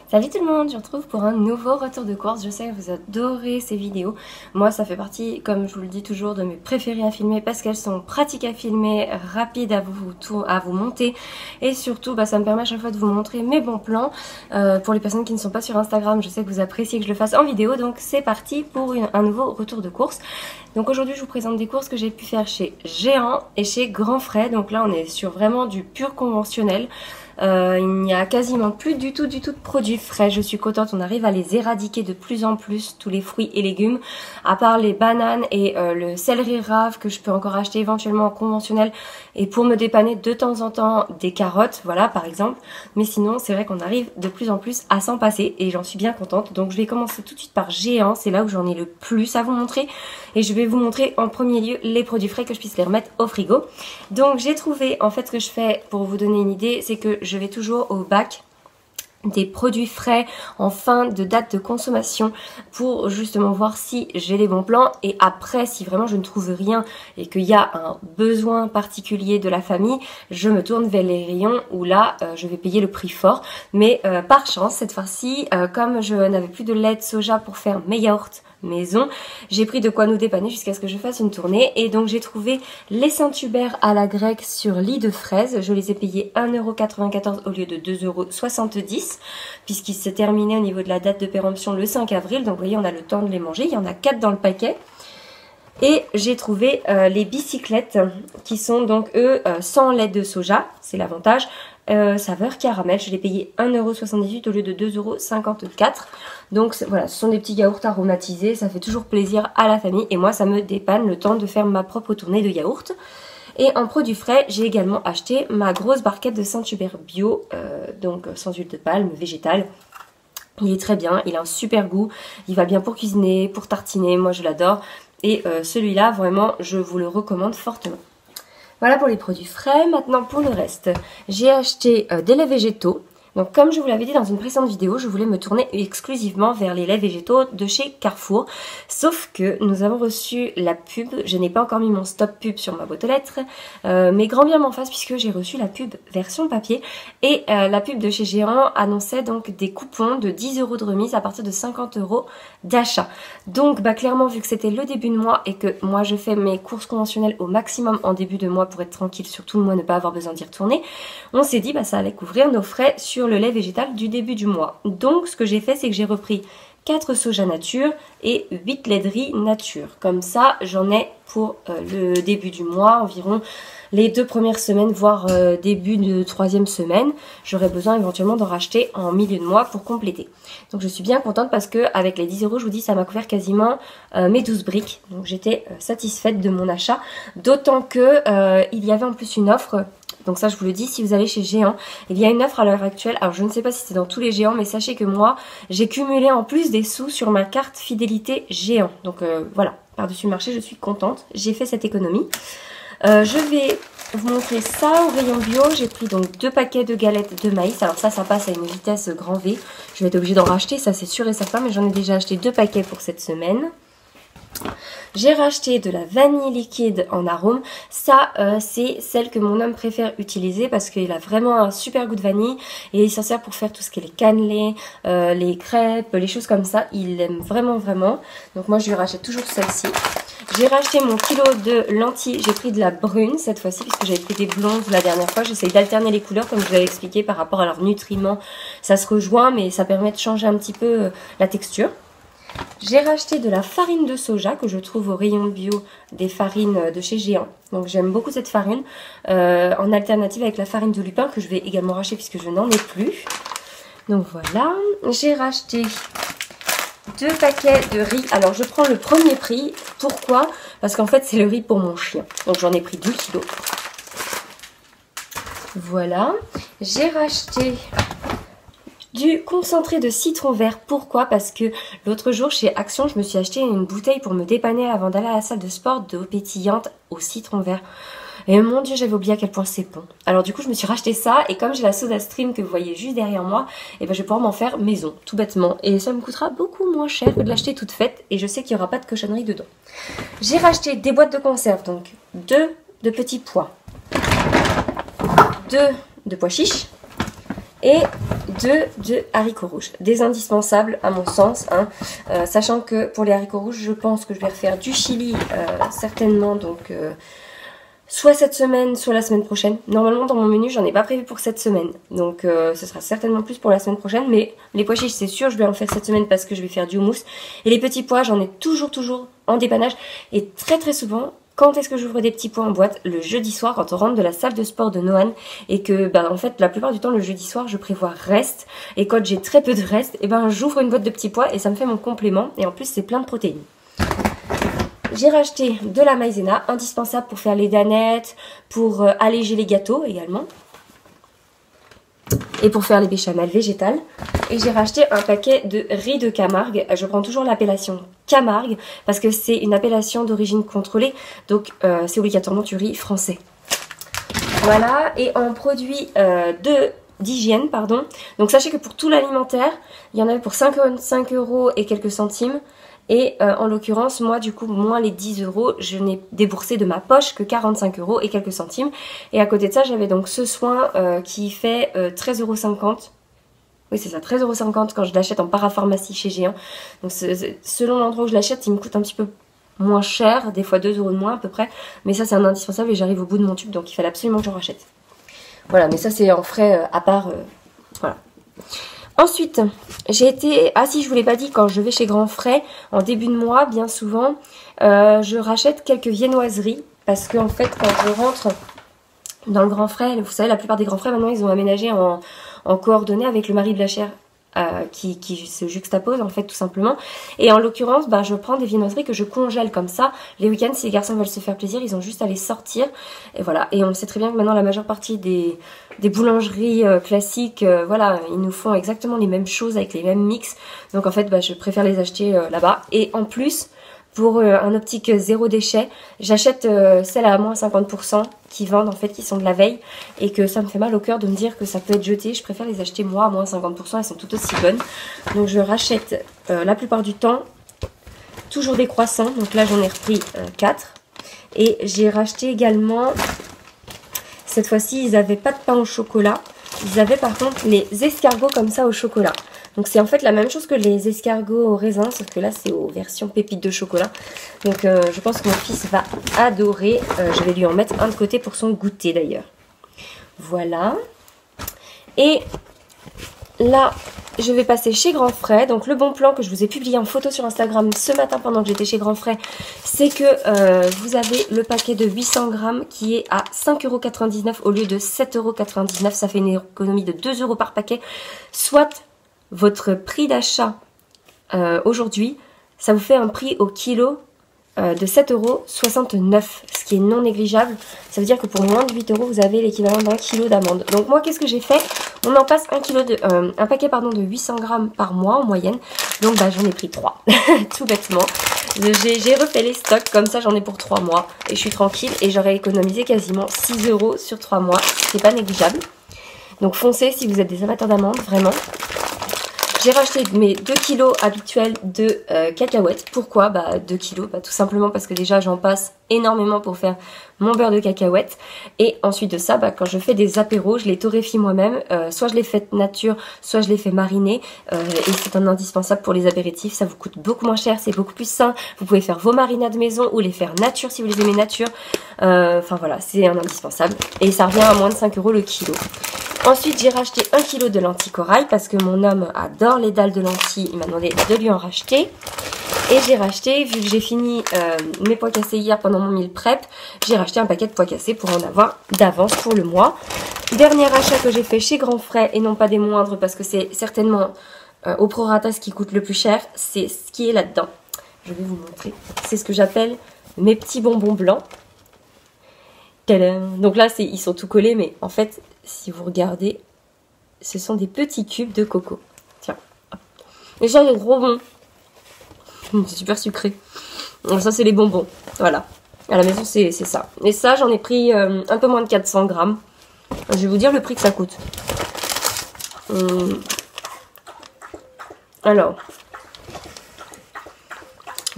Salut tout le monde, je vous retrouve pour un nouveau retour de course. Je sais que vous adorez ces vidéos. Moi ça fait partie, comme je vous le dis toujours, de mes préférées à filmer parce qu'elles sont pratiques à filmer, rapides à vous monter et surtout ça me permet à chaque fois de vous montrer mes bons plans. Pour les personnes qui ne sont pas sur Instagram, je sais que vous appréciez que je le fasse en vidéo, donc c'est parti pour un nouveau retour de course. Donc aujourd'hui je vous présente des courses que j'ai pu faire chez Géant et chez Grand Frais. Donc là on est sur vraiment du pur conventionnel. Il n'y a quasiment plus du tout de produits frais. Je suis contente, on arrive à les éradiquer de plus en plus, tous les fruits et légumes, à part les bananes et le céleri rave que je peux encore acheter éventuellement en conventionnel, et pour me dépanner de temps en temps des carottes, voilà par exemple. Mais sinon c'est vrai qu'on arrive de plus en plus à s'en passer et j'en suis bien contente. Donc je vais commencer tout de suite par Géant, c'est là où j'en ai le plus à vous montrer, et je vais vous montrer en premier lieu les produits frais, que je puisse les remettre au frigo. Donc j'ai trouvé, en fait ce que je fais pour vous donner une idée, c'est que je vais toujours au bac des produits frais en fin de date de consommation pour justement voir si j'ai les bons plans, et après si vraiment je ne trouve rien et qu'il y a un besoin particulier de la famille, je me tourne vers les rayons où là je vais payer le prix fort. Mais par chance cette fois-ci, comme je n'avais plus de lait de soja pour faire mes yaourts maison, j'ai pris de quoi nous dépanner jusqu'à ce que je fasse une tournée, et donc j'ai trouvé les Saint-Hubert à la grecque sur lit de fraises. Je les ai payés 1,94 € au lieu de 2,70 € puisqu'ils se terminaient au niveau de la date de péremption le 5 avril, donc vous voyez on a le temps de les manger. Il y en a 4 dans le paquet. Et j'ai trouvé les bicyclettes qui sont donc eux sans lait de soja, c'est l'avantage, saveur caramel. Je l'ai payé 1,78 € au lieu de 2,54 €. Donc voilà, ce sont des petits yaourts aromatisés, ça fait toujours plaisir à la famille et moi ça me dépanne le temps de faire ma propre tournée de yaourt. Et en produits frais, j'ai également acheté ma grosse barquette de Saint-Hubert bio, donc sans huile de palme, végétale. Il est très bien, il a un super goût, il va bien pour cuisiner, pour tartiner, moi je l'adore. Et celui-là, vraiment, je vous le recommande fortement. Voilà pour les produits frais. Maintenant, pour le reste, j'ai acheté des laits végétaux. Donc, comme je vous l'avais dit dans une précédente vidéo, je voulais me tourner exclusivement vers les laits végétaux de chez Carrefour. Sauf que nous avons reçu la pub. Je n'ai pas encore mis mon stop pub sur ma boîte aux lettres. Mais grand bien m'en fasse, puisque j'ai reçu la pub version papier. Et la pub de chez Géant annonçait donc des coupons de 10 € de remise à partir de 50 € d'achat. Donc, clairement, vu que c'était le début de mois et que moi je fais mes courses conventionnelles au maximum en début de mois pour être tranquille sur tout le mois, ne pas avoir besoin d'y retourner, on s'est dit ça allait couvrir nos frais sur le lait végétal du début du mois. Donc ce que j'ai fait, c'est que j'ai repris 4 soja nature et 8 laits de riz nature. Comme ça j'en ai pour le début du mois, environ les 2 premières semaines, voire début de 3e semaine. J'aurais besoin éventuellement d'en racheter en milieu de mois pour compléter. Donc je suis bien contente parce que avec les 10 €, je vous dis, ça m'a couvert quasiment mes 12 briques. Donc j'étais satisfaite de mon achat, d'autant que il y avait en plus une offre. Donc ça je vous le dis, si vous allez chez Géant, il y a une offre à l'heure actuelle. Alors je ne sais pas si c'est dans tous les Géants, mais sachez que moi j'ai cumulé en plus des sous sur ma carte fidélité Géant. Donc voilà, par-dessus le marché, je suis contente, j'ai fait cette économie. Je vais vous montrer ça au rayon bio. J'ai pris donc 2 paquets de galettes de maïs. Alors ça passe à une vitesse grand V. Je vais être obligée d'en racheter, ça c'est sûr et certain, mais j'en ai déjà acheté 2 paquets pour cette semaine. J'ai racheté de la vanille liquide en arôme. Ça, c'est celle que mon homme préfère utiliser parce qu'il a vraiment un super goût de vanille et il s'en sert pour faire tout ce qui est les cannelés, les crêpes, les choses comme ça. Il aime vraiment. Donc moi, je lui rachète toujours celle-ci. J'ai racheté mon kilo de lentilles. J'ai pris de la brune cette fois-ci puisque j'avais pris des blondes la dernière fois. J'essaye d'alterner les couleurs comme je vous l'avais expliqué par rapport à leurs nutriments. Ça se rejoint mais ça permet de changer un petit peu la texture. J'ai racheté de la farine de soja que je trouve au rayon bio des farines de chez Géant. Donc j'aime beaucoup cette farine en alternative avec la farine de lupin que je vais également racheter puisque je n'en ai plus. Donc voilà, j'ai racheté 2 paquets de riz. Alors je prends le premier prix. Pourquoi? Parce qu'en fait c'est le riz pour mon chien. Donc j'en ai pris 2 kilos. Voilà, j'ai racheté du concentré de citron vert. Pourquoi? Parce que l'autre jour chez Action, je me suis acheté une bouteille pour me dépanner avant d'aller à la salle de sport d'eau pétillante au citron vert. Et mon dieu, j'avais oublié à quel point c'est bon. Alors du coup, je me suis racheté ça et comme j'ai la Soda Stream que vous voyez juste derrière moi, je vais pouvoir m'en faire maison, tout bêtement. Et ça me coûtera beaucoup moins cher que de l'acheter toute faite et je sais qu'il n'y aura pas de cochonnerie dedans. J'ai racheté des boîtes de conserve, donc 2 de petits pois, 2 de pois chiches et de haricots rouges. Des indispensables à mon sens, hein. Sachant que pour les haricots rouges, je pense que je vais refaire du chili certainement, donc soit cette semaine, soit la semaine prochaine. Normalement dans mon menu, j'en ai pas prévu pour cette semaine, donc ce sera certainement plus pour la semaine prochaine. Mais les pois chiches, c'est sûr, je vais en faire cette semaine parce que je vais faire du houmous. Et les petits pois, j'en ai toujours en dépannage. Et très souvent, quand est-ce que j'ouvre des petits pois en boîte? Le jeudi soir, quand on rentre de la salle de sport de Noan. Et que, en fait, la plupart du temps, le jeudi soir, je prévois reste. Et quand j'ai très peu de reste, j'ouvre une boîte de petits pois et ça me fait mon complément. Et en plus, c'est plein de protéines. J'ai racheté de la maïzena, indispensable pour faire les danettes, pour alléger les gâteaux également. Et pour faire les béchamels végétales. Et j'ai racheté un paquet de riz de Camargue. Je prends toujours l'appellation Camargue parce que c'est une appellation d'origine contrôlée. Donc c'est obligatoirement du riz français. Voilà. Et en produit d'hygiène, pardon. Donc sachez que pour tout l'alimentaire, il y en avait pour 5 € et quelques centimes. Et en l'occurrence, moi du coup, moins les 10 €, je n'ai déboursé de ma poche que 45 € et quelques centimes. Et à côté de ça, j'avais donc ce soin qui fait 13,50 €. Oui, c'est ça, 13,50 € quand je l'achète en parapharmacie chez Géant. Donc selon l'endroit où je l'achète, il me coûte un petit peu moins cher, des fois 2 € de moins à peu près. Mais ça, c'est un indispensable et j'arrive au bout de mon tube, donc il fallait absolument que j'en rachète. Voilà, mais ça, c'est en frais à part. Voilà. Ensuite, j'ai été... Ah si, je vous l'ai pas dit, quand je vais chez Grand Frais, en début de mois, bien souvent, je rachète quelques viennoiseries. Parce qu'en fait, quand je rentre dans le Grand Frais, vous savez, la plupart des Grands Frais, maintenant, ils ont aménagé en coordonnée avec le Marie de la Chair. Qui se juxtapose en fait tout simplement. Et en l'occurrence, je prends des viennoiseries que je congèle comme ça. Les week-ends, si les garçons veulent se faire plaisir, ils ont juste à les sortir. Et voilà. Et on sait très bien que maintenant la majeure partie des boulangeries classiques, voilà, ils nous font exactement les mêmes choses avec les mêmes mix. Donc en fait, je préfère les acheter là-bas. Et en plus, pour un optique zéro déchet, j'achète celles à moins 50% qui vendent en fait, qui sont de la veille, et que ça me fait mal au cœur de me dire que ça peut être jeté. Je préfère les acheter moi à moins 50%, elles sont tout aussi bonnes. Donc je rachète la plupart du temps toujours des croissants. Donc là j'en ai repris 4. Et j'ai racheté également, cette fois-ci ils n'avaient pas de pain au chocolat, ils avaient par contre les escargots comme ça au chocolat. Donc c'est en fait la même chose que les escargots au raisin, sauf que là c'est aux versions pépites de chocolat. Donc je pense que mon fils va adorer. Je vais lui en mettre un de côté pour son goûter d'ailleurs. Voilà. Et là, je vais passer chez Grand Frais. Donc le bon plan que je vous ai publié en photo sur Instagram ce matin pendant que j'étais chez Grand Frais, c'est que vous avez le paquet de 800 grammes qui est à 5,99 € au lieu de 7,99 €. Ça fait une économie de 2 € par paquet, soit votre prix d'achat aujourd'hui, ça vous fait un prix au kilo de 7,69 €, ce qui est non négligeable. Ça veut dire que pour moins de 8 €, vous avez l'équivalent d'un kilo d'amandes. Donc moi, qu'est-ce que j'ai fait? On en passe un paquet de 800 grammes par mois en moyenne. Donc j'en ai pris 3, tout bêtement. J'ai refait les stocks, comme ça j'en ai pour 3 mois. Et je suis tranquille et j'aurais économisé quasiment 6 € sur 3 mois. C'est pas négligeable. Donc foncez si vous êtes des amateurs d'amandes, vraiment. J'ai racheté mes 2 kilos habituels de cacahuètes. Pourquoi 2 kilos, tout simplement parce que déjà j'en passe énormément pour faire mon beurre de cacahuètes. Et ensuite de ça, quand je fais des apéros, je les torréfie moi-même. Soit je les fais nature, soit je les fais mariner. Et c'est un indispensable pour les apéritifs. Ça vous coûte beaucoup moins cher, c'est beaucoup plus sain. Vous pouvez faire vos marinades maison ou les faire nature si vous les aimez nature. Enfin voilà, c'est un indispensable. Et ça revient à moins de 5 € le kilo. Ensuite, j'ai racheté 1 kg de lentilles corail parce que mon homme adore les dalles de lentilles. Il m'a demandé de lui en racheter. Et j'ai racheté, vu que j'ai fini mes pois cassés hier pendant mon meal prep, j'ai racheté un paquet de pois cassés pour en avoir d'avance pour le mois. Dernier achat que j'ai fait chez Grand Frais, et non pas des moindres parce que c'est certainement au prorata ce qui coûte le plus cher, c'est ce qui est là-dedans. Je vais vous montrer. C'est ce que j'appelle mes petits bonbons blancs. Tadam! Donc là, ils sont tout collés, mais en fait, si vous regardez, ce sont des petits cubes de coco. Tiens. Et ça, c'est trop bon. C'est super sucré. Donc ça, c'est les bonbons. Voilà. À la maison, c'est ça. Et ça, j'en ai pris un peu moins de 400 grammes. Je vais vous dire le prix que ça coûte. Alors,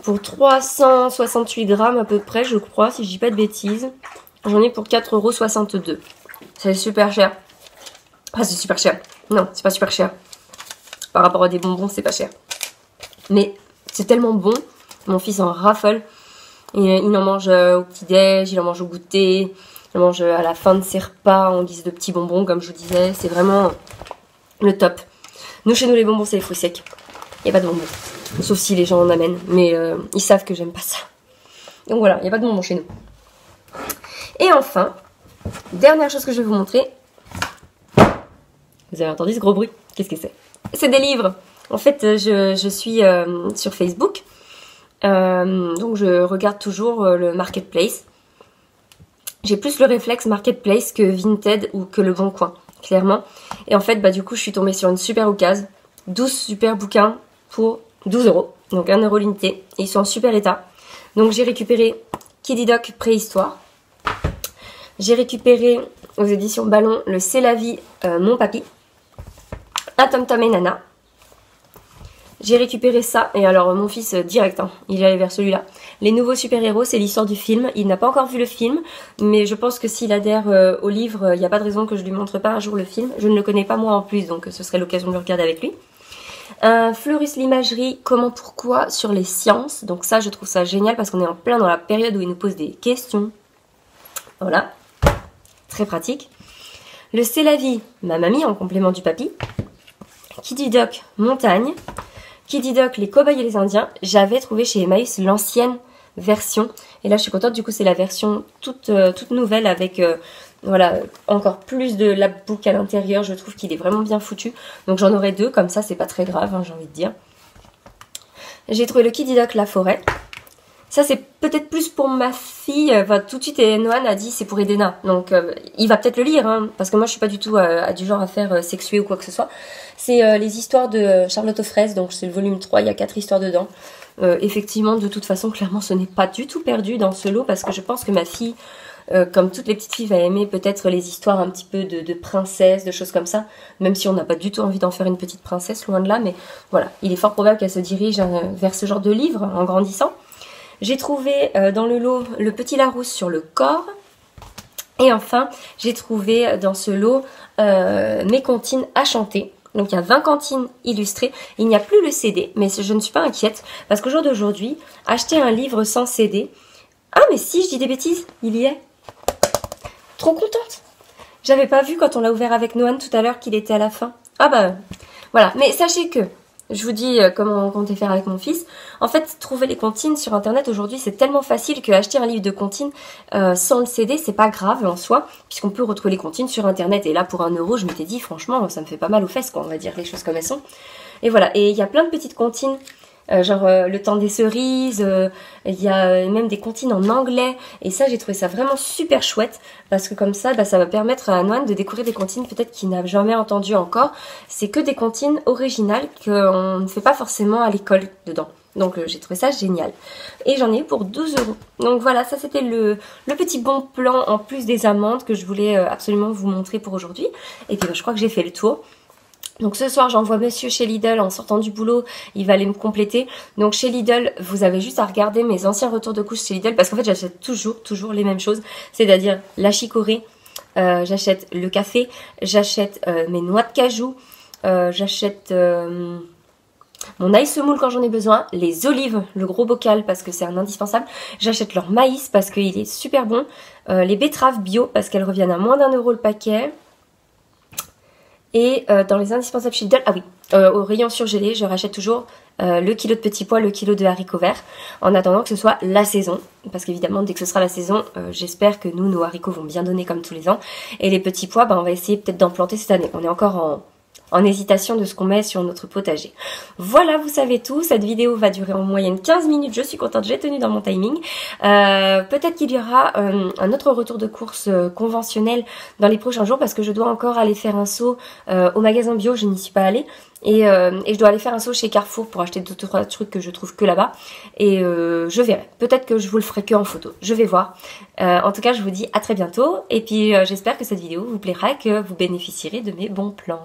pour 368 grammes à peu près, je crois, si je dis pas de bêtises, j'en ai pour 4,62 €. C'est super cher. Ah, c'est super cher. Non, c'est pas super cher. Par rapport à des bonbons, c'est pas cher. Mais c'est tellement bon. Mon fils en raffole. Il en mange au petit-déj, il en mange au goûter, il en mange à la fin de ses repas en guise de petits bonbons, comme je vous disais. C'est vraiment le top. Nous, chez nous, les bonbons, c'est les fruits secs. Il n'y a pas de bonbons. Sauf si les gens en amènent. Mais ils savent que j'aime pas ça. Donc voilà, il n'y a pas de bonbons chez nous. Et enfin, dernière chose que je vais vous montrer. Vous avez entendu ce gros bruit? Qu'est-ce que c'est? C'est des livres. En fait, je suis sur Facebook. Donc je regarde toujours le Marketplace. J'ai plus le réflexe Marketplace que Vinted ou que Le Bon Coin, clairement. Et en fait, bah du coup, je suis tombée sur une super occasion. 12 super bouquins pour 12 €. Donc 1 € l'unité. Et ils sont en super état. Donc j'ai récupéré Kiddy Doc Préhistoire. J'ai récupéré aux éditions Ballon le C'est la vie, Mon Papy. Un Tom Tom et Nana. J'ai récupéré ça, et alors mon fils direct, hein, il est allé vers celui-là. Les nouveaux super-héros, c'est l'histoire du film. Il n'a pas encore vu le film, mais je pense que s'il adhère au livre, il n'y a pas de raison que je lui montre pas un jour le film. Je ne le connais pas moi en plus, donc ce serait l'occasion de le regarder avec lui. Fleurus l'imagerie, comment, pourquoi, sur les sciences. Donc ça, je trouve ça génial parce qu'on est en plein dans la période où il nous pose des questions. Voilà, très pratique. Le C'est la vie, ma mamie, en complément du papy. Kiddy Doc, montagne. Kiddy Doc, les cow-boys et les indiens. J'avais trouvé chez Emmaüs l'ancienne version. Et là, je suis contente, du coup, c'est la version toute nouvelle avec voilà, encore plus de la book à l'intérieur. Je trouve qu'il est vraiment bien foutu. Donc j'en aurai 2, comme ça, c'est pas très grave, hein, j'ai envie de dire. J'ai trouvé le Kiddy Doc, la forêt. Ça, c'est peut-être plus pour ma fille. Enfin, tout de suite, Noan a dit c'est pour Edena. Donc, il va peut-être le lire, hein, parce que moi, je suis pas du tout du genre à faire sexuer ou quoi que ce soit. C'est les histoires de Charlotte aux fraises. Donc, c'est le volume 3. Il y a 4 histoires dedans. Effectivement, de toute façon, clairement, ce n'est pas du tout perdu dans ce lot, parce que je pense que ma fille, comme toutes les petites filles, va aimer peut-être les histoires un petit peu de princesses, de choses comme ça. Même si on n'a pas du tout envie d'en faire une petite princesse, loin de là. Mais voilà, il est fort probable qu'elle se dirige vers ce genre de livre en grandissant. J'ai trouvé dans le lot le Petit Larousse sur le corps. Et enfin, j'ai trouvé dans ce lot mes comptines à chanter. Donc il y a 20 comptines illustrées. Il n'y a plus le CD, mais je ne suis pas inquiète. Parce qu'au jour d'aujourd'hui, acheter un livre sans CD... Ah mais si, je dis des bêtises, il y est. Trop contente. J'avais pas vu quand on l'a ouvert avec Noan tout à l'heure qu'il était à la fin. Ah bah voilà, mais sachez que... Je vous dis comment on comptait faire avec mon fils. En fait, trouver les comptines sur internet aujourd'hui, c'est tellement facile que acheter un livre de comptines sans le CD, c'est pas grave en soi, puisqu'on peut retrouver les comptines sur internet. Et là, pour 1 €, je m'étais dit, franchement, ça me fait pas mal aux fesses, quoi, on va dire les choses comme elles sont. Et voilà, et il y a plein de petites comptines. Genre le temps des cerises, il y a même des comptines en anglais, et ça j'ai trouvé ça vraiment super chouette, parce que comme ça, bah, ça va permettre à Noan de découvrir des comptines peut-être qu'il n'a jamais entendu encore. C'est que des comptines originales qu'on ne fait pas forcément à l'école dedans. Donc j'ai trouvé ça génial. Et j'en ai eu pour 12 €. Donc voilà, ça c'était le petit bon plan en plus des amandes que je voulais absolument vous montrer pour aujourd'hui. Et puis bah, je crois que j'ai fait le tour. Donc ce soir, j'envoie monsieur chez Lidl en sortant du boulot, il va aller me compléter. Donc chez Lidl, vous avez juste à regarder mes anciens retours de couches chez Lidl, parce qu'en fait j'achète toujours les mêmes choses, c'est-à-dire la chicorée, j'achète le café, j'achète mes noix de cajou, j'achète mon ail semoule quand j'en ai besoin, les olives, le gros bocal parce que c'est un indispensable, j'achète leur maïs parce qu'il est super bon, les betteraves bio parce qu'elles reviennent à moins d'1 € le paquet. Et dans les indispensables chez Lidl, ah oui, au rayon surgelé, je rachète toujours le kilo de petits pois, le kilo de haricots verts, en attendant que ce soit la saison. Parce qu'évidemment, dès que ce sera la saison, j'espère que nous, nos haricots vont bien donner comme tous les ans. Et les petits pois, bah, on va essayer peut-être d'en planter cette année. On est encore en hésitation de ce qu'on met sur notre potager. Voilà, vous savez tout. Cette vidéo va durer en moyenne 15 minutes. Je suis contente, j'ai tenu dans mon timing. Peut-être qu'il y aura un autre retour de course conventionnel dans les prochains jours parce que je dois encore aller faire un saut au magasin bio. Je n'y suis pas allée. Et je dois aller faire un saut chez Carrefour pour acheter 2-3 trucs que je trouve que là-bas. Et je verrai. Peut-être que je vous le ferai que en photo. Je vais voir. En tout cas, je vous dis à très bientôt. Et puis, j'espère que cette vidéo vous plaira et que vous bénéficierez de mes bons plans.